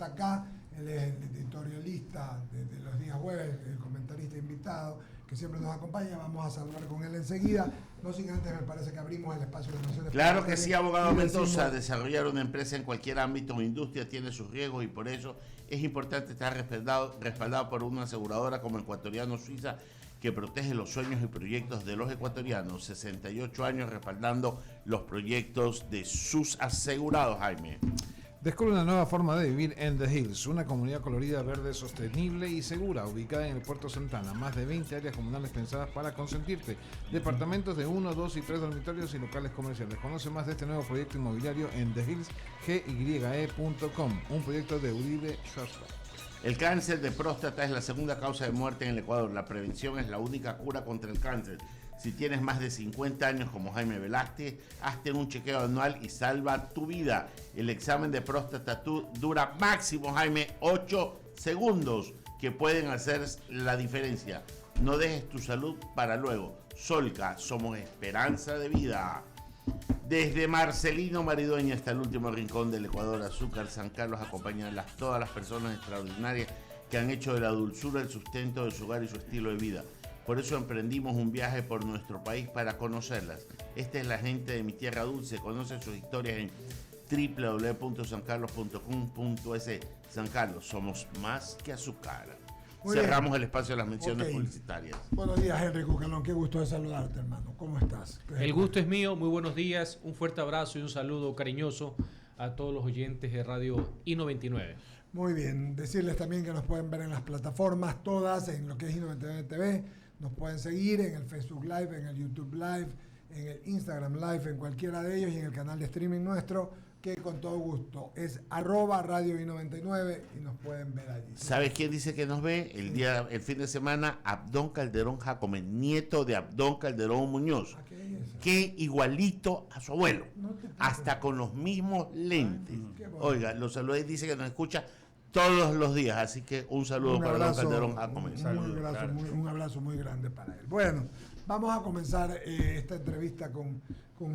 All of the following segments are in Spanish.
está acá, él es el editorialista de los días jueves, el comentarista invitado, que siempre nos acompaña. Vamos a saludar con él enseguida. No sin antes, me parece que abrimos el espacio de Naciones. Claro que sí, abogado Mendoza. Desarrollar una empresa en cualquier ámbito o industria tiene sus riesgos y por eso es importante estar respaldado por una aseguradora como Ecuatoriano Suiza, que protege los sueños y proyectos de los ecuatorianos. 68 años respaldando los proyectos de sus asegurados, Jaime. Descubre una nueva forma de vivir en The Hills, una comunidad colorida, verde, sostenible y segura, ubicada en el Puerto Santana. Más de 20 áreas comunales pensadas para consentirte. Departamentos de 1, 2 y 3 dormitorios y locales comerciales. Conoce más de este nuevo proyecto inmobiliario en thehillsgye.com, un proyecto de Uribe Schwarzkopf. El cáncer de próstata es la segunda causa de muerte en el Ecuador. La prevención es la única cura contra el cáncer. Si tienes más de 50 años como Jaime Velázquez, hazte un chequeo anual y salva tu vida. El examen de próstata dura máximo, Jaime, 8 segundos, que pueden hacer la diferencia. No dejes tu salud para luego. Solca, somos esperanza de vida. Desde Marcelino Maridueña hasta el último rincón del Ecuador, Azúcar San Carlos acompaña a todas las personas extraordinarias que han hecho de la dulzura el sustento de su hogar y su estilo de vida. Por eso emprendimos un viaje por nuestro país para conocerlas. Esta es la gente de Mi Tierra Dulce. Conoce sus historias en www.sancarlos.com.es. San Carlos, somos más que azúcar. Cerramos el espacio de las menciones publicitarias. Buenos días, Henry Cucalón. Qué gusto de saludarte, hermano. ¿Cómo estás? El gusto es mío. Muy buenos días. Un fuerte abrazo y un saludo cariñoso a todos los oyentes de Radio I99. Muy bien. Decirles también que nos pueden ver en las plataformas todas, en lo que es I99 TV. Nos pueden seguir en el Facebook Live, en el YouTube Live, en el Instagram Live, en cualquiera de ellos y en el canal de streaming nuestro, que con todo gusto es @Radio I99 y nos pueden ver allí. ¿Sabes quién dice que nos ve? El fin de semana, Abdón Calderón Jacome, nieto de Abdón Calderón Muñoz, que igualito a su abuelo, hasta con los mismos lentes. Oiga, los saludos, dice que nos escucha todos los días, así que un saludo para Don Calderón Jacome. Un abrazo muy grande para él. Bueno, vamos a comenzar esta entrevista con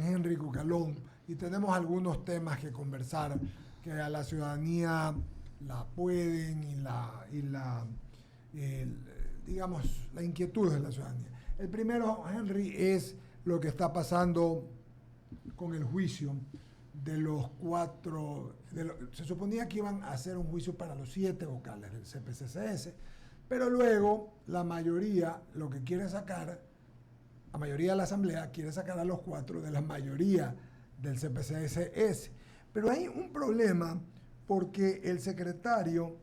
Henry Cucalón y tenemos algunos temas que conversar que a la ciudadanía la pueden digamos, la inquietud de la ciudadanía. El primero, Henry, es lo que está pasando con el juicio de los 4, se suponía que iban a hacer un juicio para los 7 vocales del CPCCS, pero luego la mayoría lo que quiere sacar, la mayoría de la asamblea quiere sacar a los 4 de la mayoría del CPCCS. Pero hay un problema porque el secretario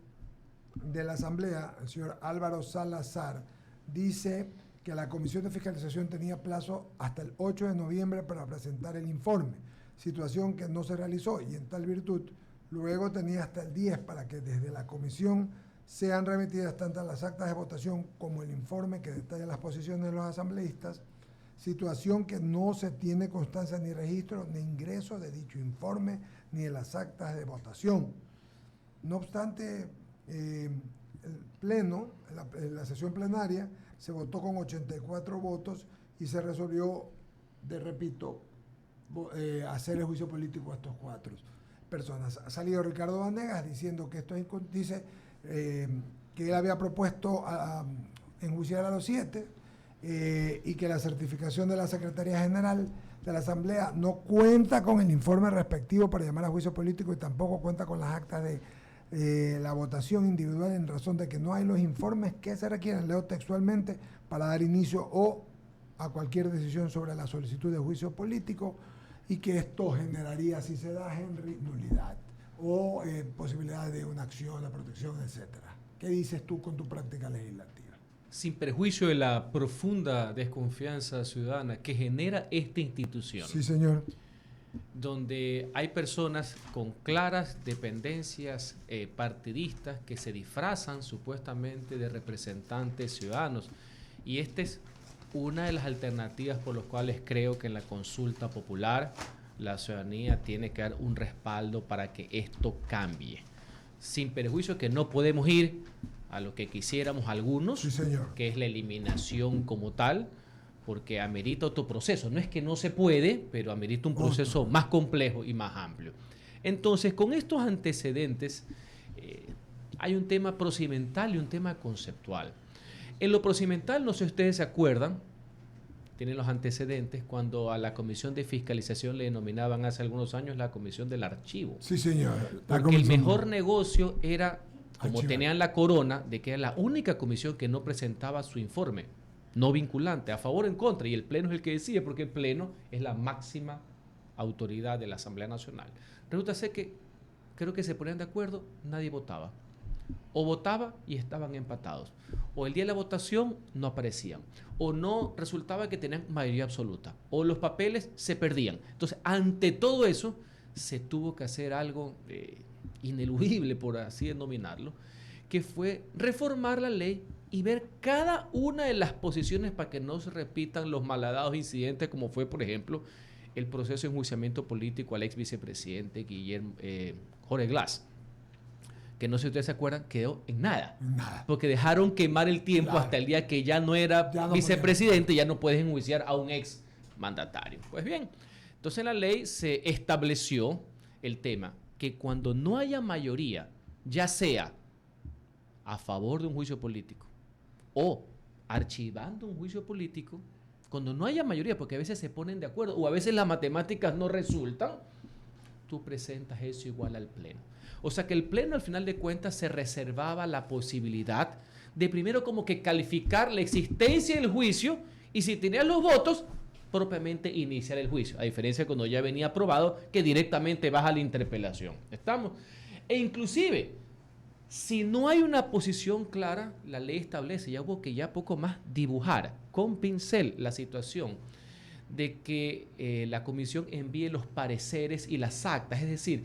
de la asamblea, el señor Álvaro Salazar, dice que la Comisión de Fiscalización tenía plazo hasta el 8 de noviembre para presentar el informe, situación que no se realizó y en tal virtud luego tenía hasta el 10 para que desde la comisión sean remitidas tanto las actas de votación como el informe que detalla las posiciones de los asambleístas, situación que no se tiene constancia ni registro ni ingreso de dicho informe ni de las actas de votación. No obstante, el pleno, la sesión plenaria, se votó con 84 votos y se resolvió, hacer el juicio político a estos 4 personas. Ha salido Ricardo Vanegas diciendo que esto dice que él había propuesto enjuiciar a los 7 y que la certificación de la Secretaría General de la Asamblea no cuenta con el informe respectivo para llamar a juicio político y tampoco cuenta con las actas de la votación individual en razón de que no hay los informes que se requieren, leo textualmente, para dar inicio a cualquier decisión sobre la solicitud de juicio político y que esto generaría, si se da, Henry, nulidad o posibilidad de una acción de protección, etcétera. ¿Qué dices tú con tu práctica legislativa? Sin perjuicio de la profunda desconfianza ciudadana que genera esta institución. Sí, señor. Donde hay personas con claras dependencias partidistas que se disfrazan supuestamente de representantes ciudadanos. Y esta es una de las alternativas por las cuales creo que en la consulta popular la ciudadanía tiene que dar un respaldo para que esto cambie. Sin perjuicio que no podemos ir a lo que quisiéramos algunos, sí, señor, que es la eliminación como tal, porque amerita otro proceso. No es que no se puede, pero amerita un proceso más complejo y más amplio. Entonces, con estos antecedentes, hay un tema procedimental y un tema conceptual. En lo procedimental, no sé si ustedes se acuerdan, tienen los antecedentes, cuando a la Comisión de Fiscalización le denominaban hace algunos años la Comisión del Archivo. Sí, señor. Porque el mejor negocio era, como Archivar. tenían la corona, de que era la única comisión que no presentaba su informe, no vinculante, a favor o en contra, y el Pleno es el que decide, porque el Pleno es la máxima autoridad de la Asamblea Nacional. Resulta ser que creo que se ponían de acuerdo, nadie votaba. O votaba y estaban empatados. O el día de la votación no aparecían. O no resultaba que tenían mayoría absoluta. O los papeles se perdían. Entonces, ante todo eso, se tuvo que hacer algo ineludible, por así denominarlo, que fue reformar la ley y ver cada una de las posiciones para que no se repitan los malhadados incidentes, como fue, por ejemplo, el proceso de enjuiciamiento político al ex vicepresidente Jorge Glass, que no sé si ustedes se acuerdan, quedó en nada. Nada. Porque dejaron quemar el tiempo Claro. hasta el día que ya no era Ya no vicepresidente, ya no puedes enjuiciar a un ex mandatario. Pues bien, entonces en la ley se estableció el tema que cuando no haya mayoría, ya sea a favor de un juicio político o archivando un juicio político, cuando no haya mayoría, porque a veces se ponen de acuerdo o a veces las matemáticas no resultan, tú presentas eso igual al Pleno. O sea que el Pleno al final de cuentas se reservaba la posibilidad de primero como que calificar la existencia del juicio y si tenías los votos, propiamente iniciar el juicio. A diferencia de cuando ya venía aprobado, que directamente vas a la interpelación. ¿Estamos? E inclusive, si no hay una posición clara, la ley establece, ya hubo que ya poco más dibujar con pincel la situación de que la comisión envíe los pareceres y las actas, es decir,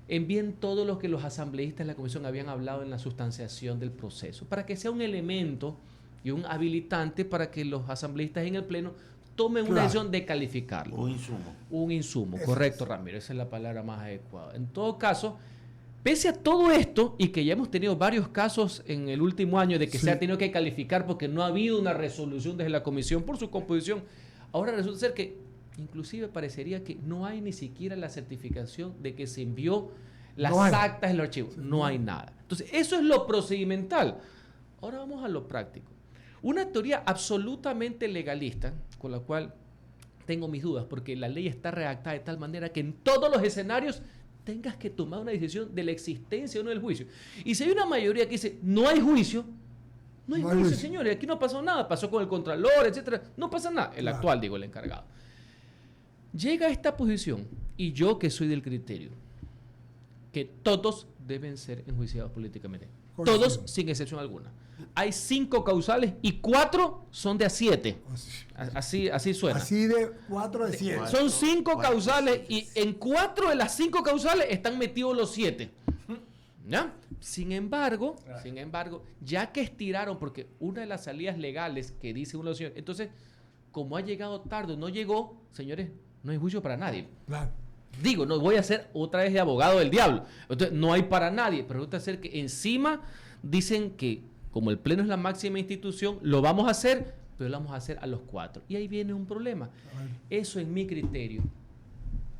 envíen todo lo que los asambleístas de la comisión habían hablado en la sustanciación del proceso, para que sea un elemento y un habilitante para que los asambleístas en el Pleno tomen una decisión de calificarlo. Un insumo. Un insumo, Eso correcto, Ramiro, esa es la palabra más adecuada. En todo caso, pese a todo esto, y que ya hemos tenido varios casos en el último año de que Sí. se ha tenido que calificar porque no ha habido una resolución desde la comisión por su composición, ahora resulta ser que inclusive parecería que no hay ni siquiera la certificación de que se envió las No hay. actas del archivo. No hay nada. Entonces, eso es lo procedimental. Ahora vamos a lo práctico. Una teoría absolutamente legalista, con la cual tengo mis dudas, porque la ley está redactada de tal manera que en todos los escenarios tengas que tomar una decisión de la existencia o no del juicio. Y si hay una mayoría que dice, no hay juicio, no hay juicio, señores, aquí no pasó nada, pasó con el contralor, etcétera, no pasa nada, el Claro. actual, digo, el encargado. Llega a esta posición, y yo que soy del criterio, que todos deben ser enjuiciados políticamente. Coincido. Todos, sin excepción alguna. Hay 5 causales y 4 son de a 7. Así suena. Así de 4 de 7. Cuatro. Son 5 Cuatro, causales sí, y en 4 de las 5 causales están metidos los 7. ¿Ya? Sin embargo, ya que estiraron, porque una de las salidas legales que dice uno de los señores, entonces, como ha llegado tarde o no llegó, señores, no hay juicio para nadie. Claro. Digo, no voy a ser otra vez de abogado del diablo. Entonces, no hay para nadie. Pero resulta ser que encima dicen que, como el Pleno es la máxima institución, lo vamos a hacer, pero lo vamos a hacer a los 4. Y ahí viene un problema. A ver. Eso en mi criterio.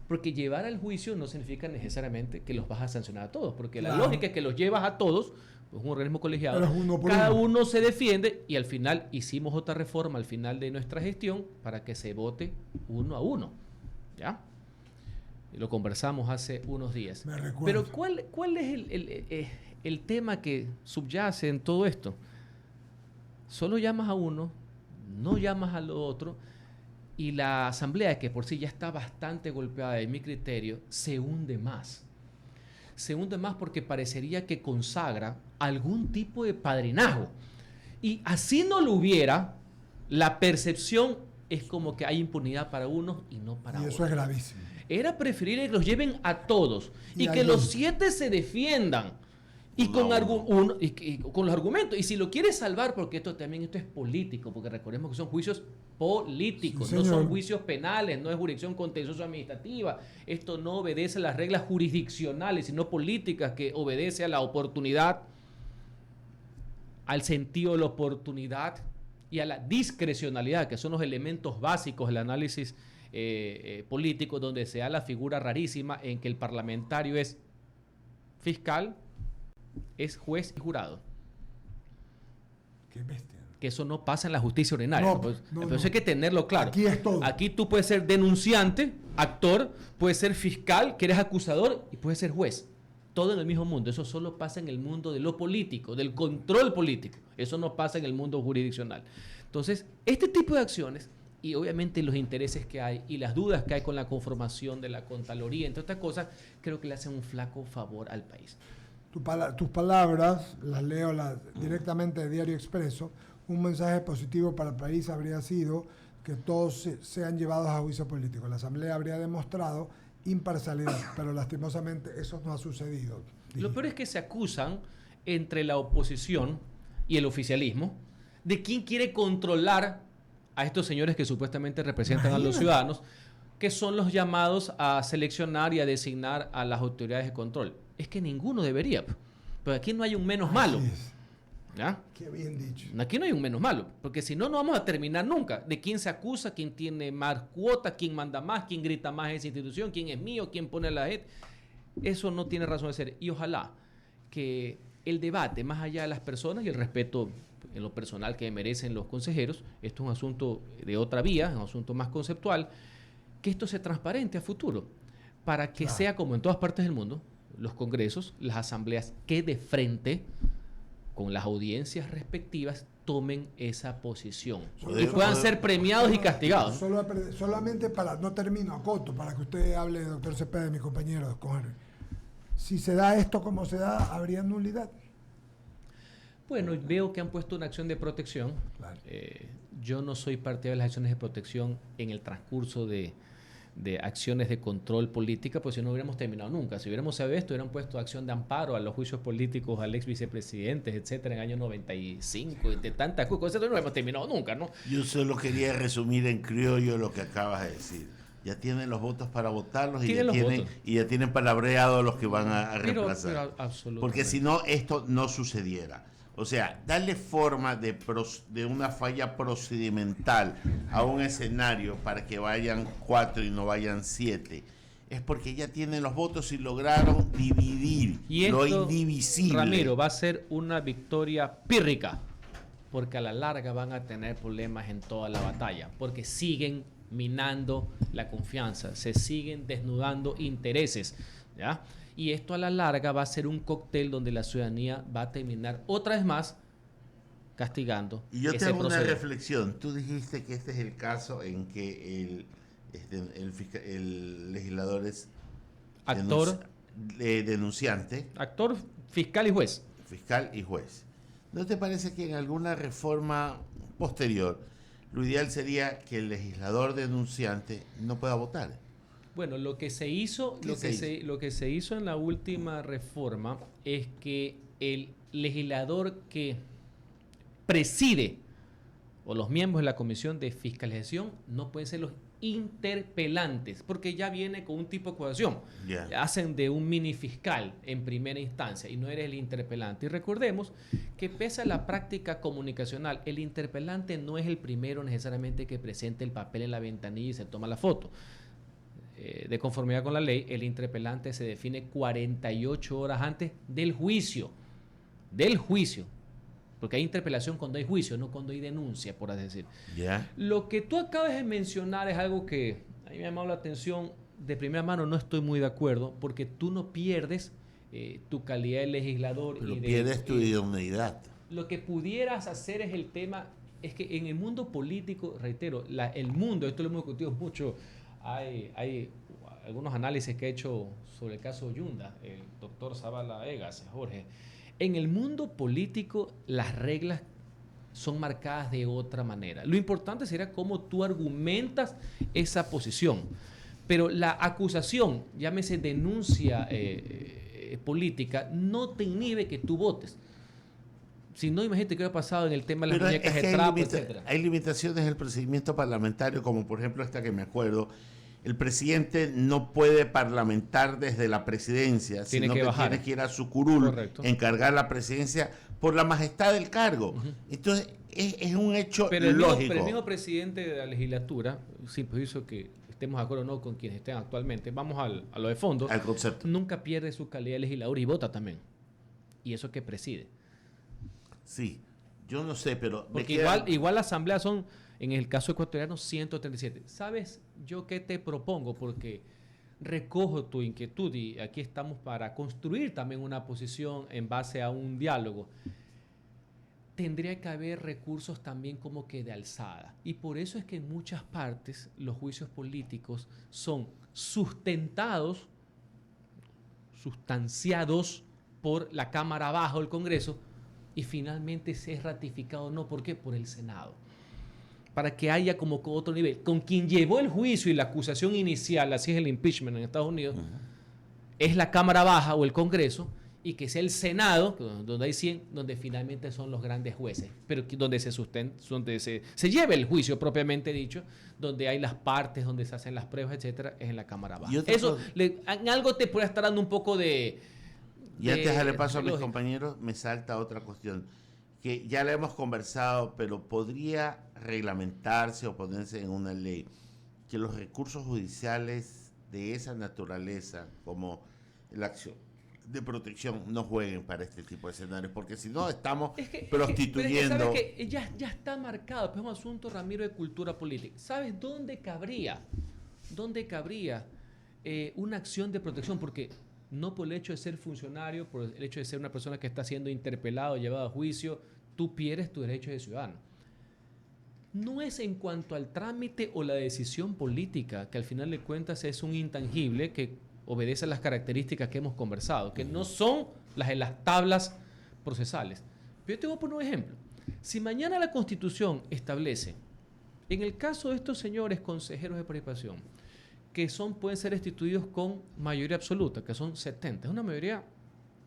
Porque llevar al juicio no significa necesariamente que los vas a sancionar a todos. Porque la Claro. lógica es que los llevas a todos, pues un organismo colegiado, Pero es uno por cada uno. uno se defiende y al final hicimos otra reforma al final de nuestra gestión para que se vote 1 a 1. ¿Ya? Y lo conversamos hace unos días. Me recuerdo. Pero ¿cuál es el tema que subyace en todo esto? Solo llamas a uno, no llamas al otro, y la asamblea, que por sí ya está bastante golpeada, en mi criterio, se hunde más. Se hunde más porque parecería que consagra algún tipo de padrinazgo. Y así no lo hubiera, la percepción es como que hay impunidad para unos y no para Y otros. eso es gravísimo. Era preferible que los lleven a todos y Y que ahí los es. 7 se defiendan y Uno con, a y con los argumentos. Y si lo quieres salvar, porque esto es político, porque recordemos que son juicios políticos, Sí, no son señor. juicios penales, no es jurisdicción contencioso administrativa. Esto no obedece a las reglas jurisdiccionales, sino políticas, que obedece a la oportunidad, al sentido de la oportunidad y a la discrecionalidad, que son los elementos básicos del análisis político, donde se da la figura rarísima en que el parlamentario es fiscal, es juez y jurado. Qué bestia. Que eso no pasa en la justicia ordinaria. No, Entonces no. hay que tenerlo claro. Aquí es todo. Aquí tú puedes ser denunciante, actor, puedes ser fiscal, que eres acusador, y puedes ser juez. Todo en el mismo mundo. Eso solo pasa en el mundo de lo político, del control político. Eso no pasa en el mundo jurisdiccional. Entonces, este tipo de acciones, y obviamente los intereses que hay y las dudas que hay con la conformación de la Contraloría, entre otras cosas, creo que le hacen un flaco favor al país. Tus palabras, las leo directamente de Diario Expreso. Un mensaje positivo para el país habría sido que todos sean llevados a juicio político. La Asamblea habría demostrado imparcialidad, pero lastimosamente eso no ha sucedido. Lo peor es que se acusan entre la oposición y el oficialismo de quién quiere controlar a estos señores que supuestamente representan a los ciudadanos, que son los llamados a seleccionar y a designar a las autoridades de control. Es que ninguno debería, pero aquí no hay un menos malo. Así es. ¿Ya? Qué bien dicho. Aquí no hay un menos malo, porque si no, no vamos a terminar nunca. De quién se acusa, quién tiene más cuota, quién manda más, quién grita más en esa institución, quién es mío, quién pone la gente. Eso no tiene razón de ser. Y ojalá que el debate, más allá de las personas y el respeto en lo personal que merecen los consejeros, esto es un asunto de otra vía, un asunto más conceptual, que esto sea transparente a futuro, para que sea como en todas partes del mundo, los congresos, las asambleas que de frente con las audiencias respectivas tomen esa posición y puedan ser premiados y castigados. Solamente para, no termino, acoto, para que usted hable, doctor Cepeda, mi compañero, con Henry. Si se da esto como se da, ¿habría nulidad? Bueno, veo que han puesto una acción de protección. Claro. Yo no soy partidario de las acciones de protección en el transcurso de acciones de control política, pues si no hubiéramos terminado nunca. Si hubiéramos sabido esto, hubieran puesto acción de amparo a los juicios políticos, al ex vicepresidente, etcétera, en el año 95, de tantas cosas, no hubiéramos terminado nunca, ¿no? Yo solo quería resumir en criollo lo que acabas de decir. Ya tienen los votos para votarlos y ya tienen palabreado los que van a reemplazar. Porque si no, esto no sucediera. O sea, darle forma de una falla procedimental a un escenario para que vayan 4 y no vayan 7 es porque ya tienen los votos y lograron dividir lo indivisible. Ramiro, va a ser una victoria pírrica, porque a la larga van a tener problemas en toda la batalla, porque siguen minando la confianza, se siguen desnudando intereses, ¿ya? Y esto a la larga va a ser un cóctel donde la ciudadanía va a terminar otra vez más castigando. Y yo te hago una reflexión. Tú dijiste que este es el caso en que el legislador es actor, denunciante. Actor, fiscal y juez. Fiscal y juez. ¿No te parece que en alguna reforma posterior lo ideal sería que el legislador denunciante no pueda votar? Bueno, lo que se hizo en la última reforma es que el legislador que preside o los miembros de la comisión de fiscalización no pueden ser los interpelantes, porque ya viene con un tipo de acusación. Hacen de un mini fiscal en primera instancia y no eres el interpelante. Y recordemos que pese a la práctica comunicacional, el interpelante no es el primero necesariamente que presente el papel en la ventanilla y se toma la foto. De conformidad con la ley, el interpelante se define 48 horas antes del juicio. Porque hay interpelación cuando hay juicio, no cuando hay denuncia, por así decir. Lo que tú acabas de mencionar es algo que a mí me ha llamado la atención de primera mano. No estoy muy de acuerdo, porque tú no pierdes tu calidad de legislador. Pero pierdes tu idoneidad. Lo que pudieras hacer es el tema, es que en el mundo político, reitero, el mundo, esto lo hemos discutido mucho. Hay algunos análisis que he hecho sobre el caso Yunda, el doctor Zavala Egas, Jorge. En el mundo político las reglas son marcadas de otra manera. Lo importante será cómo tú argumentas esa posición. Pero la acusación, llámese denuncia política, no te inhibe que tú votes. Si no, imagínate qué ha pasado en el tema de las muñecas de trapo, etcétera. Hay limitaciones en el procedimiento parlamentario, como por ejemplo esta que me acuerdo. El presidente no puede parlamentar desde la presidencia, sino que tiene que ir a su curul, correcto, encargar la presidencia por la majestad del cargo. Entonces, es un hecho lógico. Pero el mismo presidente de la legislatura, sin perjuicio que estemos de acuerdo o no con quienes estén actualmente, vamos a lo de fondo, al concepto. Nunca pierde su calidad de legislador y vota también. y eso que preside. Sí, yo no sé, pero... Porque igual la asamblea son, en el caso ecuatoriano, 137. ¿Sabes yo qué te propongo? Porque recojo tu inquietud y aquí estamos para construir también una posición en base a un diálogo. Tendría que haber recursos también como que de alzada. Y por eso es que en muchas partes los juicios políticos son sustentados, sustanciados por la Cámara Baja o el Congreso, y finalmente se es ratificado, ¿no? ¿Por qué? Por el Senado. Para que haya como otro nivel. Con quien llevó el juicio y la acusación inicial, así es el impeachment en Estados Unidos, es la Cámara Baja o el Congreso, y que sea el Senado, donde hay 100, donde finalmente son los grandes jueces, pero donde se lleva el juicio propiamente dicho, donde hay las partes, donde se hacen las pruebas, etcétera, es en la Cámara Baja. Eso, en algo te puede estar dando un poco de... Y antes de darle paso a mis compañeros, me salta otra cuestión, que ya la hemos conversado, pero podría reglamentarse o ponerse en una ley, que los recursos judiciales de esa naturaleza, como la acción de protección, no jueguen para este tipo de escenarios, porque si no estamos prostituyendo... Pero es que ya está marcado, pues es un asunto, Ramiro, de cultura política. ¿Sabes dónde cabría? ¿Dónde cabría una acción de protección? Porque no por el hecho de ser funcionario, por el hecho de ser una persona que está siendo interpelado, llevado a juicio, tú pierdes tu derecho de ciudadano. No es en cuanto al trámite o la decisión política, que al final de cuentas es un intangible que obedece a las características que hemos conversado, que no son las de las tablas procesales. Pero yo te voy a poner un ejemplo. Si mañana la Constitución establece, en el caso de estos señores consejeros de participación, que pueden ser destituidos con mayoría absoluta, que son 70, es una mayoría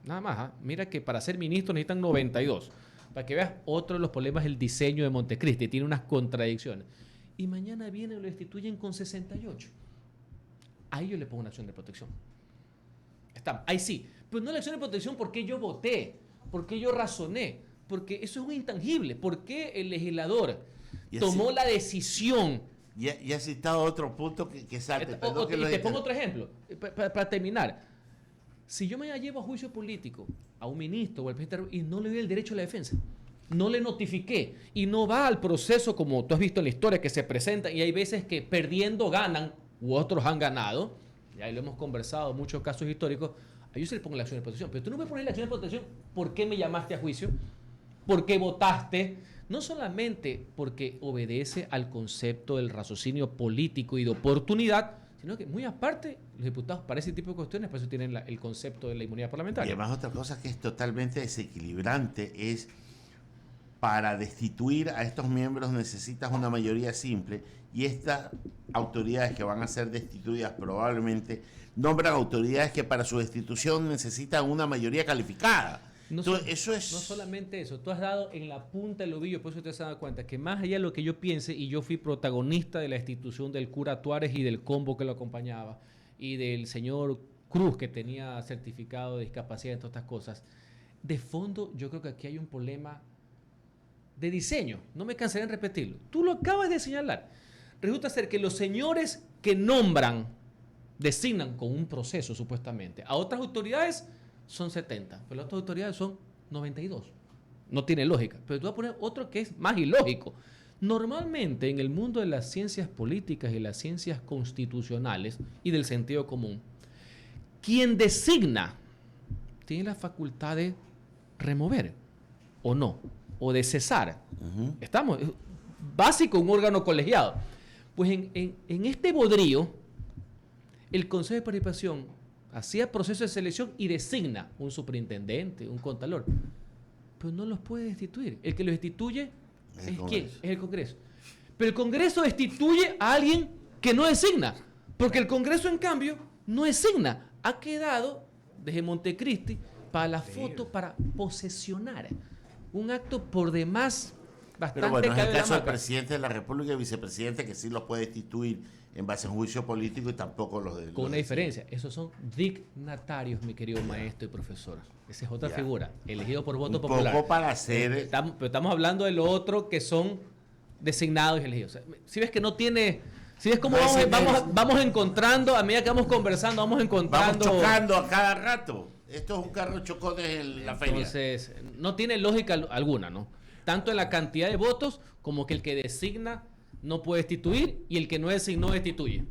nada más. Mira que para ser ministro necesitan 92. Para que veas, otro de los problemas es el diseño de Montecristi, tiene unas contradicciones. Y mañana vienen y lo destituyen con 68. Ahí yo le pongo una acción de protección. Ahí sí. Pero no la acción de protección porque yo voté, porque yo razoné, porque eso es un intangible. Porque el legislador tomó la decisión. Ya has citado otro punto que salte. Y te pongo otro ejemplo, para terminar. Si yo me llevo a juicio político a un ministro o al presidente y no le doy el derecho a la defensa, no le notifiqué y no va al proceso como tú has visto en la historia que se presenta, y hay veces que perdiendo ganan u otros han ganado, y ahí lo hemos conversado, muchos casos históricos, a ellos se les pone la acción de protección, pero tú no puedes poner la acción de protección ¿por qué me llamaste a juicio? ¿Por qué votaste? No solamente porque obedece al concepto del raciocinio político y de oportunidad, sino que muy aparte, los diputados para ese tipo de cuestiones, por eso tienen el concepto de la inmunidad parlamentaria. Y además otra cosa que es totalmente desequilibrante es, para destituir a estos miembros necesitas una mayoría simple, y estas autoridades que van a ser destituidas probablemente nombran autoridades que para su destitución necesitan una mayoría calificada. Entonces, no solamente eso, tú has dado en la punta del ovillo, por eso te has dado cuenta que más allá de lo que yo piense, y yo fui protagonista de la destitución del cura Tuárez y del combo que lo acompañaba, y del señor Cruz que tenía certificado de discapacidad y todas estas cosas, de fondo yo creo que aquí hay un problema de diseño, no me cansaré en repetirlo. Tú lo acabas de señalar. Resulta ser que los señores que nombran, designan con un proceso supuestamente a otras autoridades, son 70, pero las otras autoridades son 92. No tiene lógica. Pero tú vas a poner otro que es más ilógico. Normalmente en el mundo de las ciencias políticas y las ciencias constitucionales y del sentido común, quien designa tiene la facultad de remover o no, o de cesar. Estamos, es básico un órgano colegiado. Pues en este bodrío, el Consejo de Participación hacía proceso de selección y designa un superintendente, un contador, pero no los puede destituir. El que los destituye es ¿quién? Es el Congreso. Pero el Congreso destituye a alguien que no designa, porque el Congreso, en cambio, no designa. Ha quedado, desde Montecristi, para la foto, para posesionar. Un acto por demás bastante... Pero bueno, es el caso del presidente de la República y vicepresidente, que sí los puede destituir en base a un juicio político, y tampoco los de... Con una diferencia, esos son dignatarios, mi querido maestro y profesor. Esa es otra figura, elegido por voto popular. Un poco para hacer... Pero estamos hablando de lo otro, que son designados y elegidos. O sea, si ves que no tiene... Si ves cómo vamos encontrando, a medida que vamos conversando, vamos encontrando... Vamos chocando a cada rato. Esto es un carro chocó desde la feria. Entonces, no tiene lógica alguna, ¿no? Tanto en la cantidad de votos como que el que designa no puede destituir y el que no designó destituye.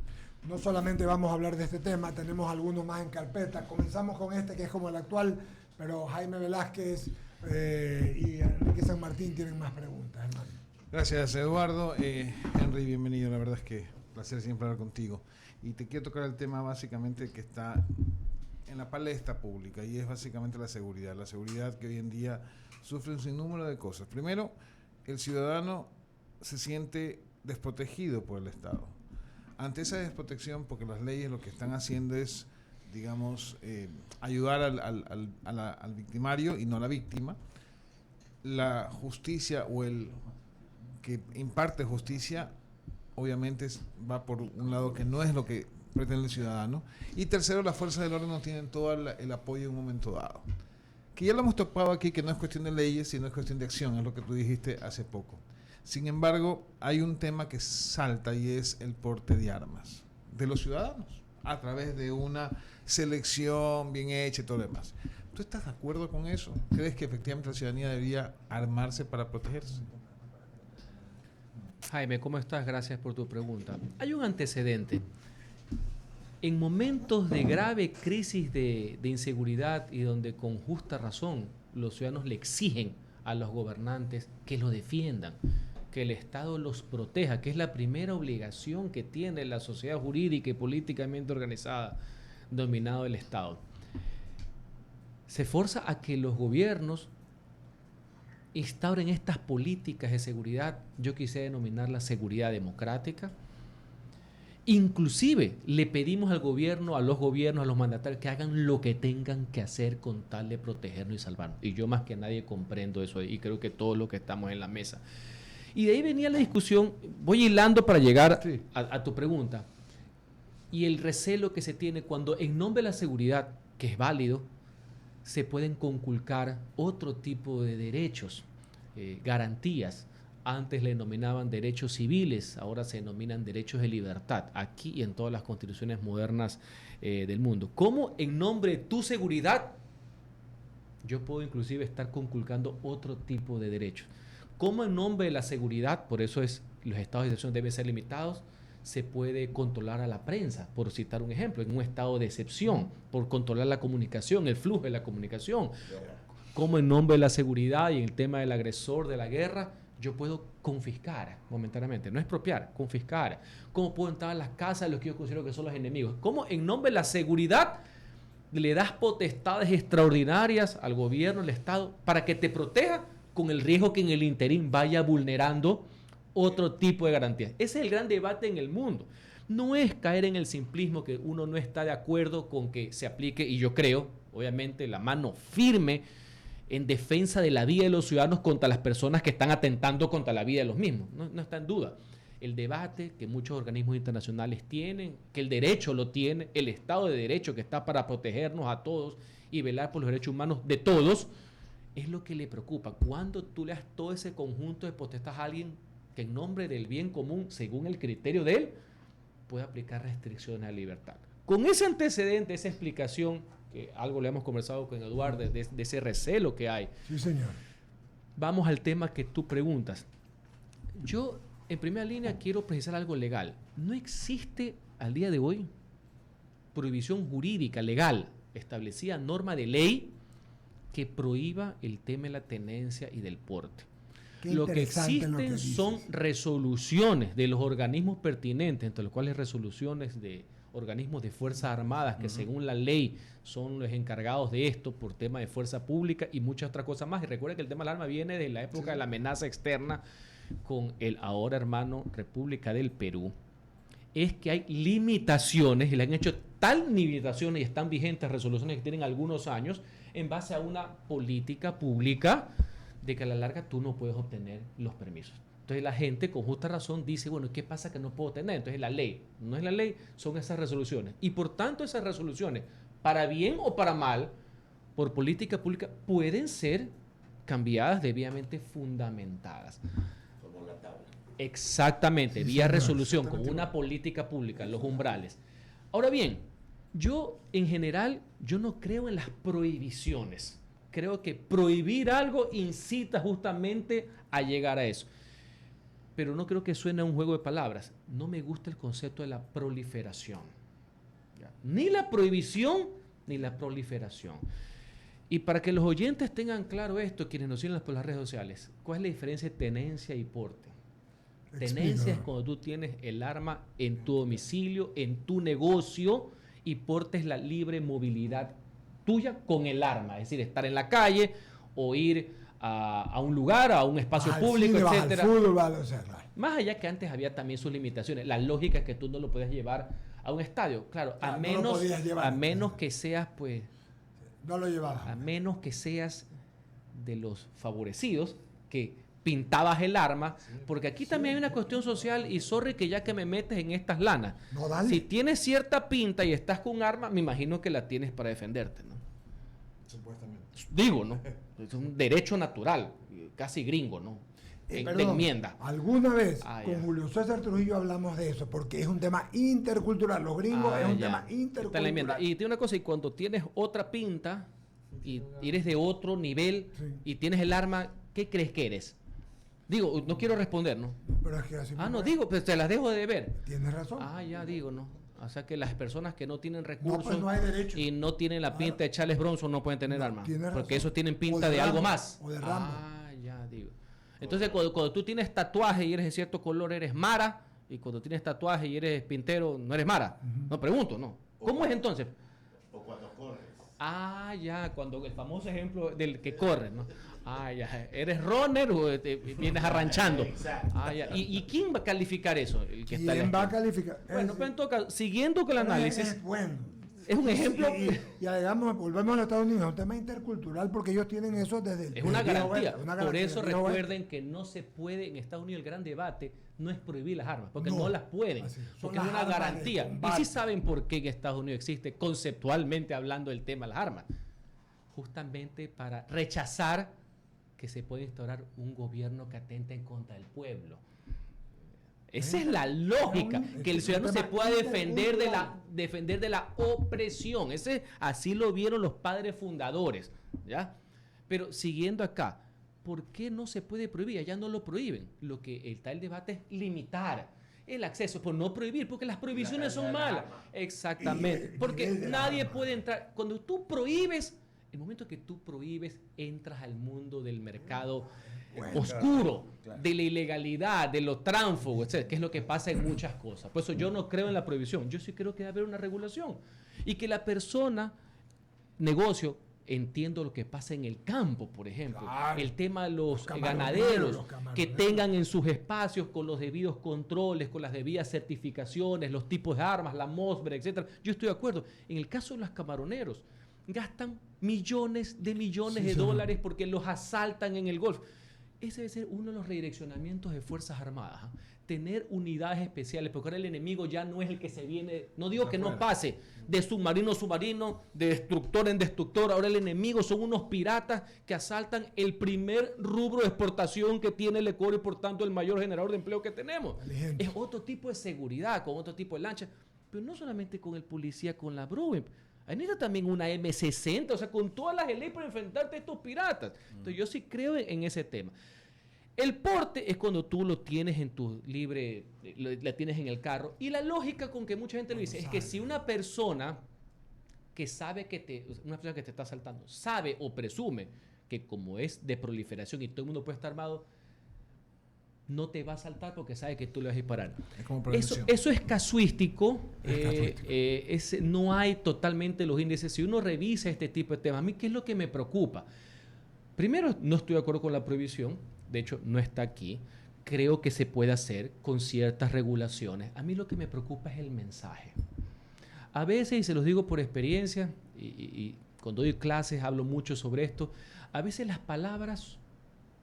No solamente vamos a hablar de este tema, tenemos algunos más en carpeta. Comenzamos con este que es como el actual, pero Jaime Velázquez y Enrique San Martín tienen más preguntas, hermano. Gracias, Eduardo. Henry, bienvenido. La verdad es que placer siempre hablar contigo. Y te quiero tocar el tema básicamente que está en la palestra pública y es básicamente la seguridad. La seguridad que hoy en día sufre un sinnúmero de cosas. Primero, el ciudadano se siente desprotegido por el Estado. Ante esa desprotección, porque las leyes lo que están haciendo es, digamos, ayudar al victimario y no a la víctima, la justicia o el que imparte justicia obviamente va por un lado que no es lo que pretende el ciudadano. Y tercero, las fuerzas del orden no tienen todo el apoyo en un momento dado. Que ya lo hemos topado aquí, que no es cuestión de leyes, sino es cuestión de acción, es lo que tú dijiste hace poco. Sin embargo, hay un tema que salta y es el porte de armas de los ciudadanos a través de una selección bien hecha y todo lo demás. ¿Tú estás de acuerdo con eso? ¿Crees que efectivamente la ciudadanía debería armarse para protegerse? Jaime, ¿cómo estás? Gracias por tu pregunta. Hay un antecedente. En momentos de grave crisis de inseguridad y donde con justa razón los ciudadanos le exigen a los gobernantes que los defiendan, que el Estado los proteja, que es la primera obligación que tiene la sociedad jurídica y políticamente organizada dominado el Estado. Se forza a que los gobiernos instauren estas políticas de seguridad, yo quisiera denominarla seguridad democrática. Inclusive le pedimos al gobierno, a los gobiernos, a los mandatarios que hagan lo que tengan que hacer con tal de protegernos y salvarnos. Y yo más que nadie comprendo eso y creo que todos los que estamos en la mesa. Y de ahí venía la discusión, voy hilando para llegar a tu pregunta, y el recelo que se tiene cuando en nombre de la seguridad, que es válido, se pueden conculcar otro tipo de derechos, garantías. Antes le denominaban derechos civiles, ahora se denominan derechos de libertad, aquí y en todas las constituciones modernas del mundo. ¿Cómo en nombre de tu seguridad yo puedo inclusive estar conculcando otro tipo de derechos? ¿Cómo en nombre de la seguridad, por eso los estados de excepción deben ser limitados, se puede controlar a la prensa, por citar un ejemplo, en un estado de excepción, por controlar la comunicación, el flujo de la comunicación? ¿Cómo en nombre de la seguridad y en el tema del agresor de la guerra yo puedo confiscar momentáneamente, no expropiar, confiscar? ¿Cómo puedo entrar a las casas de los que yo considero que son los enemigos? ¿Cómo en nombre de la seguridad le das potestades extraordinarias al gobierno, al Estado, para que te proteja con el riesgo que en el interín vaya vulnerando otro tipo de garantías? Ese es el gran debate en el mundo. No es caer en el simplismo que uno no está de acuerdo con que se aplique, y yo creo, obviamente, la mano firme en defensa de la vida de los ciudadanos contra las personas que están atentando contra la vida de los mismos. No está en duda. El debate que muchos organismos internacionales tienen, que el derecho lo tiene, el Estado de Derecho que está para protegernos a todos y velar por los derechos humanos de todos, es lo que le preocupa. Cuando tú le das todo ese conjunto de potestades a alguien que en nombre del bien común, según el criterio de él, puede aplicar restricciones a la libertad. Con ese antecedente, esa explicación, que algo le hemos conversado con Eduardo, de ese recelo que hay. Sí, señor. Vamos al tema que tú preguntas. Yo, en primera línea, quiero precisar algo legal. No existe al día de hoy prohibición jurídica, legal, establecida, norma de ley, que prohíba el tema de la tenencia y del porte. Lo que existen son resoluciones de los organismos pertinentes, entre los cuales resoluciones de organismos de Fuerzas Armadas, que según la ley son los encargados de esto por tema de fuerza pública y muchas otras cosas más. Y recuerda que el tema del arma viene de la época de la amenaza externa con el ahora hermano República del Perú. Es que hay limitaciones, y le han hecho tal limitaciones y están vigentes resoluciones que tienen algunos años, en base a una política pública de que a la larga tú no puedes obtener los permisos. Entonces la gente con justa razón dice, bueno, ¿qué pasa que no puedo tener? Entonces la ley, no es la ley, son esas resoluciones. Y por tanto esas resoluciones, para bien o para mal, por política pública, pueden ser cambiadas debidamente fundamentadas. Como la tabla. Exactamente, vía resolución, con una política pública, los umbrales. Ahora bien, Yo, en general, yo no creo en las prohibiciones. Creo que prohibir algo incita justamente a llegar a eso. Pero no creo que suene a un juego de palabras. No me gusta el concepto de la proliferación. ¿Ya? Ni la prohibición, ni la proliferación. Y para que los oyentes tengan claro esto, quienes nos siguen por las redes sociales, ¿cuál es la diferencia de tenencia y porte? Tenencia es cuando tú tienes el arma en tu domicilio, en tu negocio, y porte es la libre movilidad tuya con el arma. Es decir, estar en la calle o ir a un lugar, a un espacio público, etc. Más allá que antes había también sus limitaciones. La lógica es que tú no lo podías llevar a un estadio. Claro, a menos que seas, pues... No lo llevabas. A menos que seas de los favorecidos, que pintabas el arma, porque aquí también hay una cuestión social, y sorry que ya que me metes en estas lanas. No, dale. Si tienes cierta pinta y estás con un arma, me imagino que la tienes para defenderte, ¿no? Supuestamente. Digo, ¿no? Es un derecho natural, casi gringo, ¿no? De enmienda. Alguna vez ya. con Julio César Trujillo hablamos de eso, porque es un tema intercultural. Los gringos es un tema intercultural. Está la enmienda. Y tiene una cosa, y cuando tienes otra pinta y eres de otro nivel, sí, y tienes el arma, ¿qué crees que eres? Digo, no quiero responder, ¿no? Pero es que así no digo, pero te las dejo de ver. Tienes razón. Ya digo, ¿no? O sea que las personas que no tienen recursos pues no hay derecho. y no tienen la pinta de Charles Bronson no pueden tener armas. Porque esos tienen pinta de Rambo, algo más. O de Rambo. Ya digo. Entonces, cuando tú tienes tatuaje y eres de cierto color, eres Mara. Y cuando tienes tatuaje y eres pintero, no eres Mara. No pregunto, ¿no? ¿Cómo es entonces? O cuando corres. Ya, cuando el famoso ejemplo del que corre, ¿no? Ya. ¿Eres runner o vienes arranchando? Exacto. Ya. ¿Y quién va a calificar eso? El que está ¿Quién va a calificar? Bueno, pues en todo caso, siguiendo con el análisis, Es bueno. es un ejemplo. Y digamos, volvemos a los Estados Unidos, es un tema intercultural porque ellos tienen eso desde Es una desde el garantía. viejo oeste, Por eso del viejo oeste. recuerden que no se puede, en Estados Unidos el gran debate no es prohibir las armas, porque no las pueden, así, son porque es las una armas de garantía. Y combate. sí saben por qué en Estados Unidos existe conceptualmente hablando del tema de las armas. Justamente para rechazar que se puede instaurar un gobierno que atente en contra del pueblo. Esa es la lógica, que el ciudadano se pueda defender de la opresión. Así lo vieron los padres fundadores, ¿ya? Pero siguiendo acá, ¿por qué no se puede prohibir? Allá no lo prohíben. Lo que está el debate es limitar el acceso, por no prohibir, porque las prohibiciones son malas. Exactamente, porque nadie puede entrar. Cuando tú prohíbes, el momento que tú prohíbes, entras al mundo del mercado oscuro, de la ilegalidad, de lo tránfugo, etc., que es lo que pasa en muchas cosas. Por eso yo no creo en la prohibición, yo sí creo que debe haber una regulación y que la persona, negocio, entiendo lo que pasa en el campo, por ejemplo, el tema de los ganaderos, que tengan en sus espacios con los debidos controles, con las debidas certificaciones, los tipos de armas, la MOSBR, etc. Yo estoy de acuerdo. En el caso de los camaroneros, gastan millones de dólares porque los asaltan en el Golfo. Ese debe ser uno de los redireccionamientos de Fuerzas Armadas. Tener unidades especiales, porque ahora el enemigo ya no es el que se viene, no digo que no pase, de submarino a submarino, de destructor en destructor. Ahora el enemigo son unos piratas que asaltan el primer rubro de exportación que tiene el Ecuador y por tanto el mayor generador de empleo que tenemos. Es otro tipo de seguridad, con otro tipo de lancha, pero no solamente con el policía, con la BRUEP. Hay necesita también una M60, o sea, con todas las leyes para enfrentarte a estos piratas. Entonces yo sí creo en ese tema. El porte es cuando tú lo tienes en tu libre, la tienes en el carro. Y la lógica con que mucha gente lo dice es que si una persona que sabe una persona que te está asaltando, sabe o presume que como es de proliferación y todo el mundo puede estar armado, no te va a asaltar porque sabe que tú le vas a disparar. Es como prevención. Eso es casuístico. No hay totalmente los índices. Si uno revisa este tipo de temas, a mí, ¿qué es lo que me preocupa? Primero, no estoy de acuerdo con la prohibición. De hecho, no está aquí. Creo que se puede hacer con ciertas regulaciones. A mí lo que me preocupa es el mensaje. A veces, y se los digo por experiencia, y cuando doy clases hablo mucho sobre esto, a veces las palabras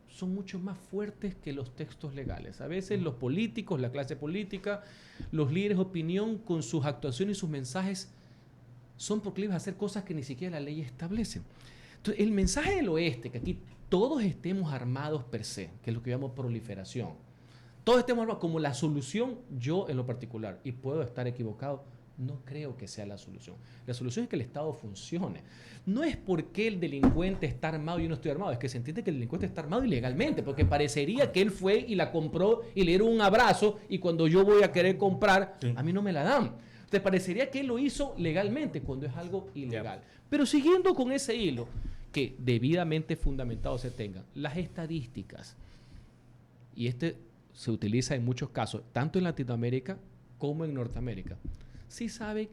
son mucho más fuertes que los textos legales. A veces los políticos, la clase política, los líderes de opinión, con sus actuaciones y sus mensajes, son proclives a hacer cosas que ni siquiera la ley establece. Entonces, el mensaje del oeste, que aquí todos estemos armados per se, que es lo que llamamos proliferación, todos estemos armados como la solución, yo en lo particular, y puedo estar equivocado, No creo que sea la solución. La solución es que el Estado funcione. No es porque el delincuente está armado y yo no estoy armado, es que se entiende que el delincuente está armado ilegalmente, porque parecería que él fue y la compró y le dieron un abrazo y cuando yo voy a querer comprar, a mí no me la dan. Entonces parecería que él lo hizo legalmente cuando es algo ilegal. Pero siguiendo con ese hilo, que debidamente fundamentado se tengan, las estadísticas, y este se utiliza en muchos casos, tanto en Latinoamérica como en Norteamérica. Sí sabe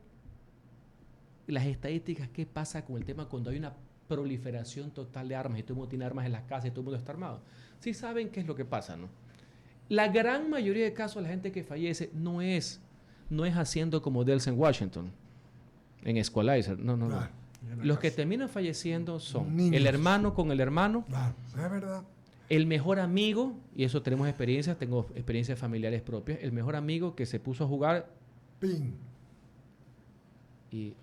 las estadísticas qué pasa con el tema cuando hay una proliferación total de armas y todo el mundo tiene armas en las casas y todo el mundo está armado. Sí saben qué es lo que pasa, ¿no? La gran mayoría de casos la gente que fallece no es haciendo como Denzel Washington en Equalizer. No. Los que terminan falleciendo son niños. El hermano con el hermano. Claro, es verdad. El mejor amigo, y eso tengo experiencias familiares propias, el mejor amigo que se puso a jugar Ping. y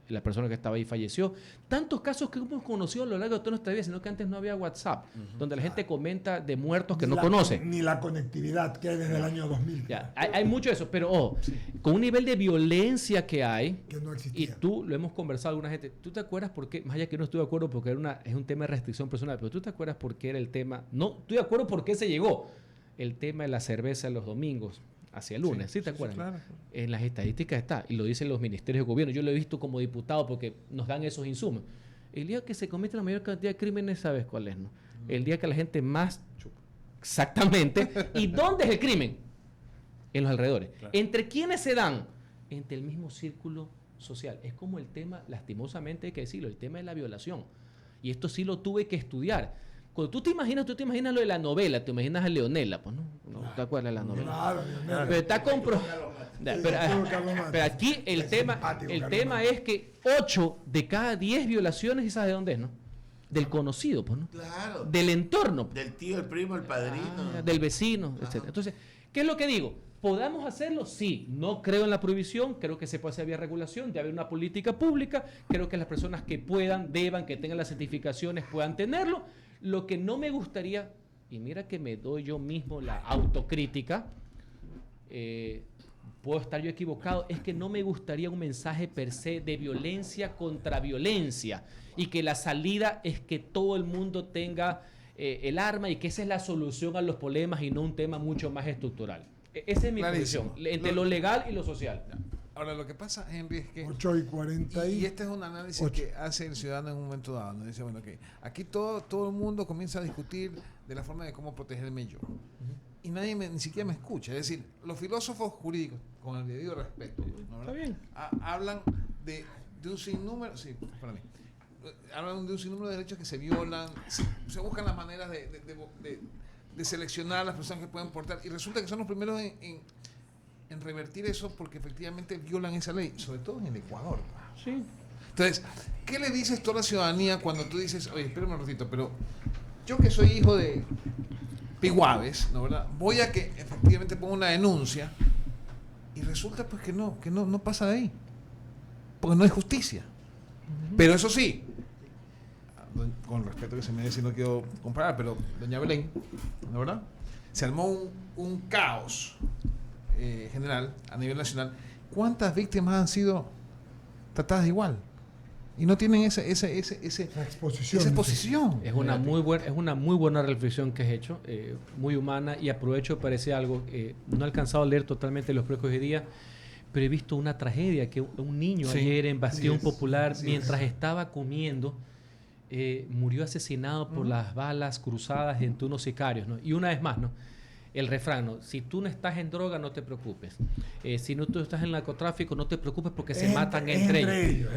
la persona que estaba ahí falleció. Tantos casos que hemos conocido a lo largo de toda nuestra vida, sino que antes no había WhatsApp, donde la gente comenta de muertos que no conoce. Ni la conectividad que hay desde el año 2000. Ya, hay mucho de eso, pero con un nivel de violencia que hay, Que no y existía. tú lo hemos conversado alguna gente, ¿tú te acuerdas por qué? Más allá que no estoy de acuerdo porque es un tema de restricción personal, pero ¿tú te acuerdas por qué era el tema? No, estoy de acuerdo por qué se llegó. El tema de la cerveza los domingos hacia el lunes, ¿sí te acuerdas? claro. En las estadísticas está, y lo dicen los ministerios de gobierno. Yo lo he visto como diputado porque nos dan esos insumos. El día que se comete la mayor cantidad de crímenes, ¿sabes cuál es? ¿No? El día que la gente más... Exactamente. ¿Y dónde es el crimen? En los alrededores. Claro. ¿Entre quiénes se dan? Entre el mismo círculo social. Es como el tema, lastimosamente hay que decirlo, el tema de la violación. Y esto sí lo tuve que estudiar. Cuando tú te imaginas lo de la novela, te imaginas a Leonela, pues no te acuerdas de la novela. Claro, Pero está pero aquí el tema es que 8 de cada 10 violaciones, ¿y sabes de dónde es, no? Del conocido, pues, ¿no? Claro. Del entorno. Del tío, el primo, el padrino. Del vecino, etc. Entonces, ¿qué es lo que digo? ¿Podamos hacerlo? Sí. No creo en la prohibición, creo que se puede hacer vía regulación, de haber una política pública, creo que las personas que puedan, deban, que tengan las certificaciones, puedan tenerlo. Lo que no me gustaría, y mira que me doy yo mismo la autocrítica, puedo estar yo equivocado, es que no me gustaría un mensaje per se de violencia contra violencia y que la salida es que todo el mundo tenga el arma y que esa es la solución a los problemas y no un tema mucho más estructural. Esa es mi posición, entre lo legal y lo social. Ahora, lo que pasa, Henry, es que... 8:40 y este es un análisis que hace el ciudadano en un momento dado. ¿No? Dice, bueno, ok, aquí todo el mundo comienza a discutir de la forma de cómo protegerme yo. Y nadie ni siquiera me escucha. Es decir, los filósofos jurídicos, con el debido respeto, ¿no? Está bien. Hablan de un sinnúmero... Sí, para mí. Hablan de un sinnúmero de derechos que se violan. Se buscan las maneras de seleccionar a las personas que pueden portar. Y resulta que son los primeros en revertir eso porque efectivamente violan esa ley, sobre todo en el Ecuador. Sí. Entonces, ¿qué le dices tú a la ciudadanía cuando tú dices, oye, espérame un ratito, pero yo que soy hijo de Piguaves, ¿no, verdad? Voy a que efectivamente ponga una denuncia y resulta pues que no pasa de ahí, porque no hay justicia. Pero eso sí, con respeto que se merece y no quiero comparar, pero doña Belén, ¿no, verdad? Se armó un caos general a nivel nacional. ¿Cuántas víctimas han sido tratadas igual? Y no tienen esa exposición. Es una muy buena reflexión que has hecho, muy humana, y aprovecho para decir algo. No he alcanzado a leer totalmente los periódicos de hoy día, pero he visto una tragedia que un niño ayer en Bastión Popular, mientras estaba comiendo, murió asesinado por las balas cruzadas entre unos sicarios, ¿no? Y una vez más, ¿no? El refrán, ¿no? Si tú no estás en droga, no te preocupes. Si no tú estás en narcotráfico, no te preocupes porque se matan entre ellos.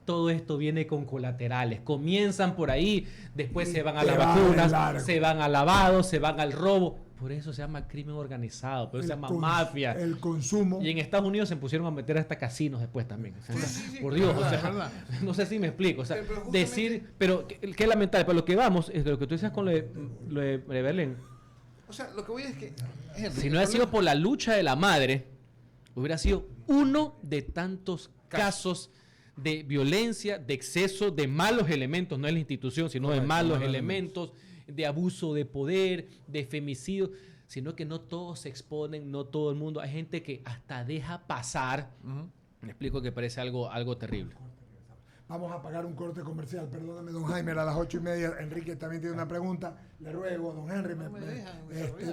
Todo esto viene con colaterales. Comienzan por ahí, después se van a las vacunas, se van al lavado, se van al robo. Por eso se llama crimen organizado, por eso se llama mafia. El consumo. Y en Estados Unidos se pusieron a meter hasta casinos después también. O sea, por Dios, no sé si me explico. O sea, pero qué lamentable. Pero lo que vamos es lo que tú decías con lo de Belén. O sea, lo que voy es que... Si no hubiera sido por la lucha de la madre, hubiera sido uno de tantos casos de violencia, de exceso, de malos elementos, no es la institución, sino de malos elementos, de abuso de poder, de femicidio. sino que no todos se exponen, no todo el mundo. Hay gente que hasta deja pasar. Me explico, que parece algo terrible. Vamos a pagar un corte comercial. Perdóname, don Jaime, a las 8:30. Enrique también tiene una pregunta. Le ruego, don Henry.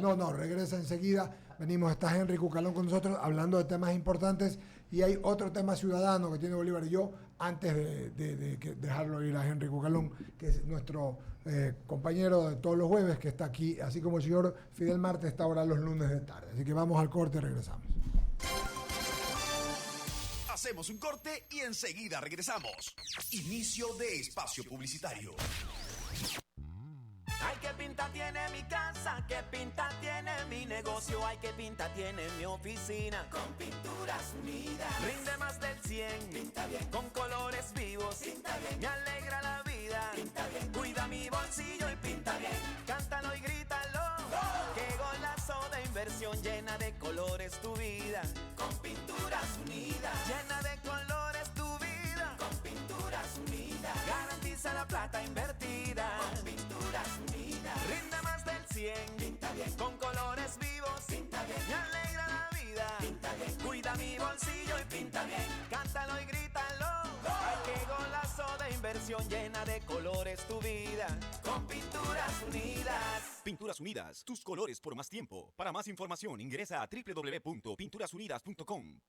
No, regresa enseguida. Venimos, está Henry Cucalón con nosotros hablando de temas importantes. Y hay otro tema ciudadano que tiene Bolívar y yo, antes de dejarlo ir a Henry Cucalón, que es nuestro compañero de todos los jueves, que está aquí, así como el señor Fidel Marte está ahora los lunes de tarde. Así que vamos al corte y regresamos. Hacemos un corte y enseguida regresamos. Inicio de espacio publicitario. Ay, qué pinta tiene mi casa, qué pinta tiene mi negocio, ay, qué pinta tiene mi oficina. Con Pinturas Unidas rinde más del 100, pinta bien. Con colores vivos, pinta bien. Me alegra la vida, pinta bien. Cuida mi bolsillo y pinta bien. Cántalo y grítalo, ¡oh! Qué golazo de inversión, llena de colores tu vida. Con Pinturas Unidas, llena de colores tu vida. Con Pinturas Unidas, garantiza la plata invertida. Con Pinturas Unidas, rinde más del 100, pinta bien. Con colores vivos, pinta bien. Me alegra la vida, pinta bien. Cuida mi bolsillo y pinta bien. Cántalo y grítalo, ¡oh! Ay, qué golazo de inversión, llena de colores tu vida. Con Pinturas Unidas. Pinturas Unidas, tus colores por más tiempo. Para más información ingresa a www.pinturasunidas.com.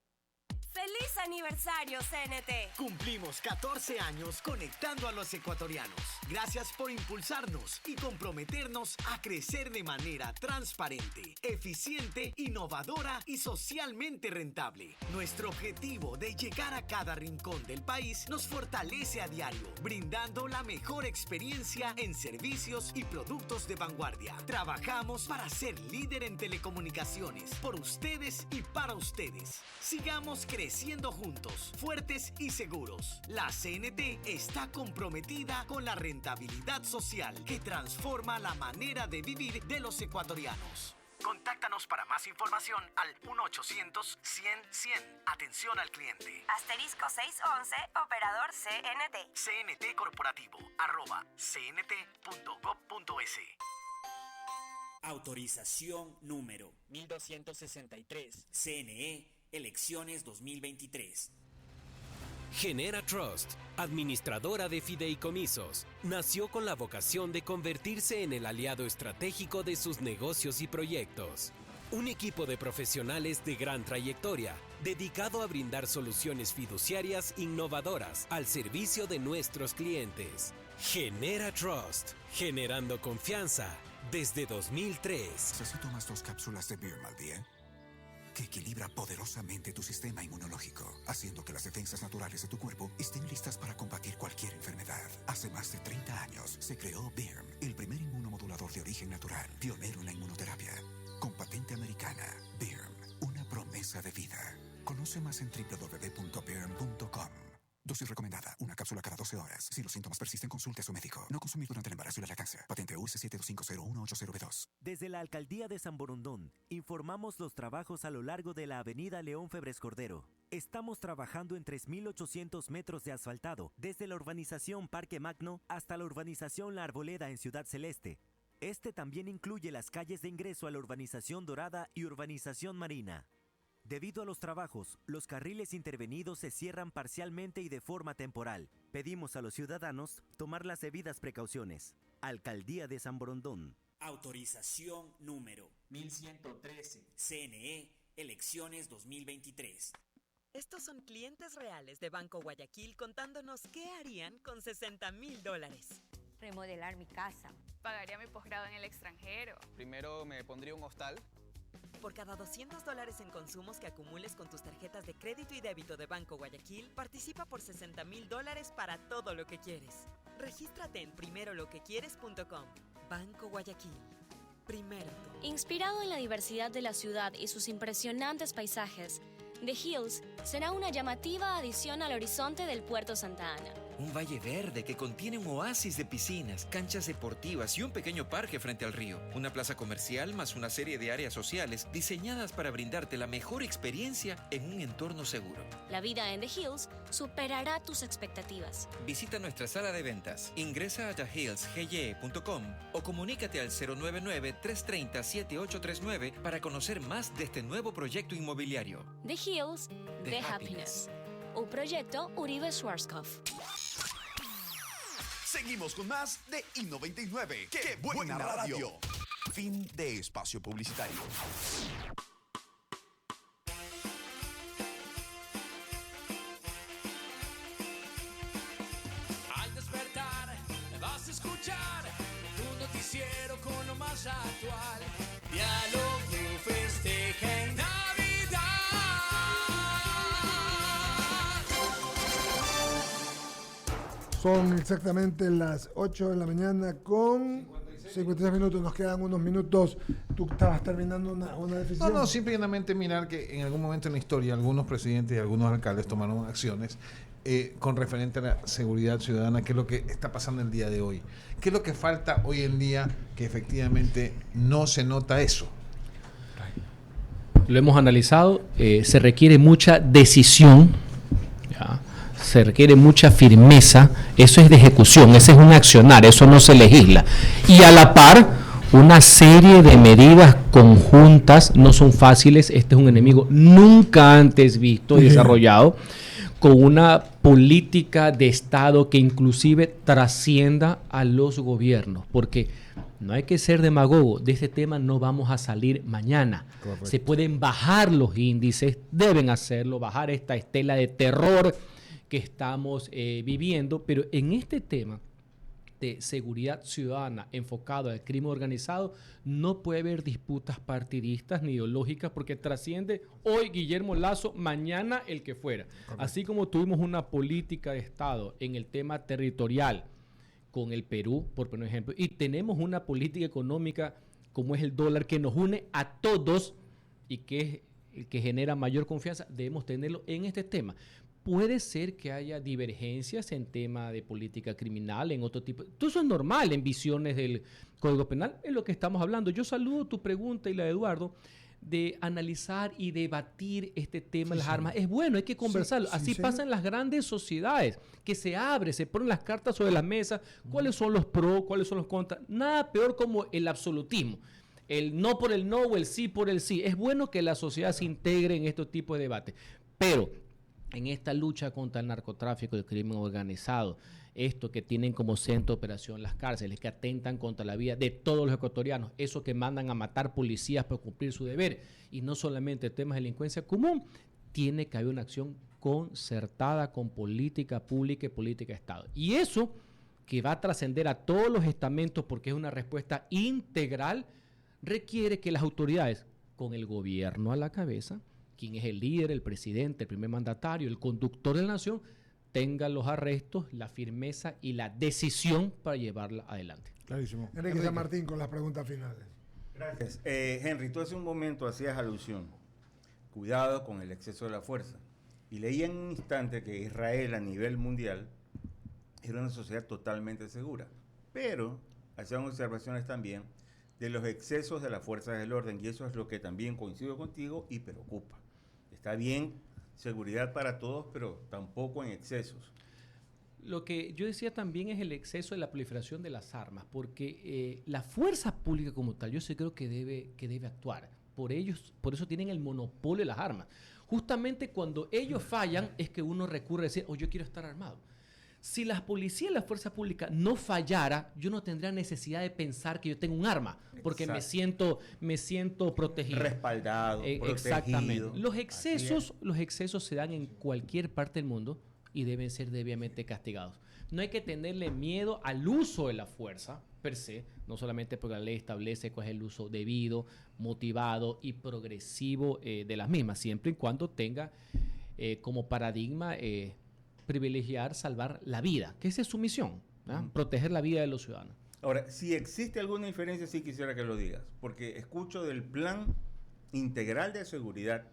¡Feliz aniversario, CNT! Cumplimos 14 años conectando a los ecuatorianos. Gracias por impulsarnos y comprometernos a crecer de manera transparente, eficiente, innovadora y socialmente rentable. Nuestro objetivo de llegar a cada rincón del país nos fortalece a diario, brindando la mejor experiencia en servicios y productos de vanguardia. Trabajamos para ser líder en telecomunicaciones, por ustedes y para ustedes. Sigamos creciendo juntos, fuertes y seguros. La CNT está comprometida con la rentabilidad social que transforma la manera de vivir de los ecuatorianos. Contáctanos para más información al 1-800-100-100. Atención al cliente. Asterisco 611, operador CNT. CNT Corporativo, @cnt.gov.es. Autorización número 1263. CNE, elecciones 2023. Genera Trust, administradora de fideicomisos, nació con la vocación de convertirse en el aliado estratégico de sus negocios y proyectos. Un equipo de profesionales de gran trayectoria, dedicado a brindar soluciones fiduciarias innovadoras al servicio de nuestros clientes. Genera Trust, generando confianza desde 2003. Si tomas 2 cápsulas de Birm al día, que equilibra poderosamente tu sistema inmunológico, haciendo que las defensas naturales de tu cuerpo estén listas para combatir cualquier enfermedad. Hace más de 30 años se creó Birm, el primer inmunomodulador de origen natural, pionero en la inmunoterapia. Con patente americana, Birm, una promesa de vida. Conoce más en www.birm.com. Dosis recomendada, una cápsula cada 12 horas. Si los síntomas persisten, consulte a su médico. No consumir durante el embarazo y la lactancia. Patente US 72501880B2. Desde la Alcaldía de San Borondón, informamos los trabajos a lo largo de la avenida León Febres Cordero. Estamos trabajando en 3.800 metros de asfaltado, desde la urbanización Parque Magno hasta la urbanización La Arboleda en Ciudad Celeste. Este también incluye las calles de ingreso a la urbanización Dorada y urbanización Marina. Debido a los trabajos, los carriles intervenidos se cierran parcialmente y de forma temporal. Pedimos a los ciudadanos tomar las debidas precauciones. Alcaldía de San Borondón. Autorización número 1113. CNE, elecciones 2023. Estos son clientes reales de Banco Guayaquil contándonos qué harían con $60,000. Remodelar mi casa. Pagaría mi posgrado en el extranjero. Primero me pondría un hostal. Por cada $200 en consumos que acumules con tus tarjetas de crédito y débito de Banco Guayaquil, participa por $60,000 para todo lo que quieres. Regístrate en primeroloquequieres.com. Banco Guayaquil. Primero tú. Inspirado en la diversidad de la ciudad y sus impresionantes paisajes, The Hills será una llamativa adición al horizonte del Puerto Santa Ana. Un valle verde que contiene un oasis de piscinas, canchas deportivas y un pequeño parque frente al río. Una plaza comercial más una serie de áreas sociales diseñadas para brindarte la mejor experiencia en un entorno seguro. La vida en The Hills superará tus expectativas. Visita nuestra sala de ventas, ingresa a thehillsgye.com o comunícate al 099-330-7839 para conocer más de este nuevo proyecto inmobiliario. The Hills, The Happiness. Un proyecto Uribe Schwarzkopf. Seguimos con más de I99. ¡Qué buena radio! Fin de espacio publicitario. Al despertar vas a escuchar tu noticiero con lo más actual. Diálogo, festeja en Navidad. Son exactamente las 8 de la mañana con 53 minutos. Nos quedan unos minutos. Tú estabas terminando una decisión. No, simplemente mirar que en algún momento en la historia algunos presidentes y algunos alcaldes tomaron acciones con referente a la seguridad ciudadana, que es lo que está pasando el día de hoy. ¿Qué es lo que falta hoy en día que efectivamente no se nota eso? Lo hemos analizado, se requiere mucha decisión, ¿ya? Se requiere mucha firmeza, eso es de ejecución, ese es un accionar, eso no se legisla. Y a la par, una serie de medidas conjuntas, no son fáciles, este es un enemigo nunca antes visto y desarrollado, con una política de Estado que inclusive trascienda a los gobiernos, porque no hay que ser demagogo, de este tema no vamos a salir mañana. Correcto. Se pueden bajar los índices, deben hacerlo, bajar esta estela de terror que estamos viviendo, pero en este tema de seguridad ciudadana enfocado al crimen organizado no puede haber disputas partidistas ni ideológicas, porque trasciende hoy Guillermo Lazo, mañana el que fuera. Correcto. Así como tuvimos una política de Estado en el tema territorial con el Perú, por poner un ejemplo, y tenemos una política económica como es el dólar que nos une a todos y que genera mayor confianza, debemos tenerlo en este tema. Puede ser que haya divergencias en tema de política criminal, en otro tipo. Todo eso es normal en visiones del Código Penal, es lo que estamos hablando. Yo saludo tu pregunta y la de Eduardo, de analizar y debatir este tema de las armas. Es bueno, hay que conversarlo. Así pasa en las grandes sociedades, que se abre, se ponen las cartas sobre la mesa, cuáles son los pros, cuáles son los contras. Nada peor como el absolutismo. El no por el no o el sí por el sí. Es bueno que la sociedad se integre en estos tipos de debates. Pero en esta lucha contra el narcotráfico y el crimen organizado, esto que tienen como centro de operación las cárceles, que atentan contra la vida de todos los ecuatorianos, eso que mandan a matar policías para cumplir su deber, y no solamente temas de delincuencia común, tiene que haber una acción concertada con política pública y política de Estado. Y eso que va a trascender a todos los estamentos, porque es una respuesta integral, requiere que las autoridades, con el gobierno a la cabeza, quien es el líder, el presidente, el primer mandatario, el conductor de la nación, tengan los arrestos, la firmeza y la decisión para llevarla adelante. Clarísimo. Enrique San Martín con las preguntas finales. Gracias. Henry, tú hace un momento hacías alusión. Cuidado con el exceso de la fuerza. Y leí en un instante que Israel a nivel mundial era una sociedad totalmente segura. Pero hacían observaciones también de los excesos de las fuerzas del orden, y eso es lo que también coincido contigo y preocupa. Está bien, seguridad para todos, pero tampoco en excesos. Lo que yo decía también es el exceso de la proliferación de las armas, porque la fuerza pública como tal, yo sí creo que debe actuar. Por eso tienen el monopolio de las armas. Justamente cuando ellos fallan es que uno recurre a decir, yo quiero estar armado. Si las policías y la fuerza pública no fallara, yo no tendría necesidad de pensar que yo tengo un arma, porque me siento protegido. Respaldado, protegido. Exactamente. Los excesos se dan en cualquier parte del mundo y deben ser debidamente castigados. No hay que tenerle miedo al uso de la fuerza, per se, no solamente porque la ley establece cuál es el uso debido, motivado y progresivo de las mismas, siempre y cuando tenga como paradigma privilegiar, salvar la vida, que esa es su misión, proteger la vida de los ciudadanos. Ahora, si existe alguna diferencia, sí quisiera que lo digas, porque escucho del plan integral de seguridad,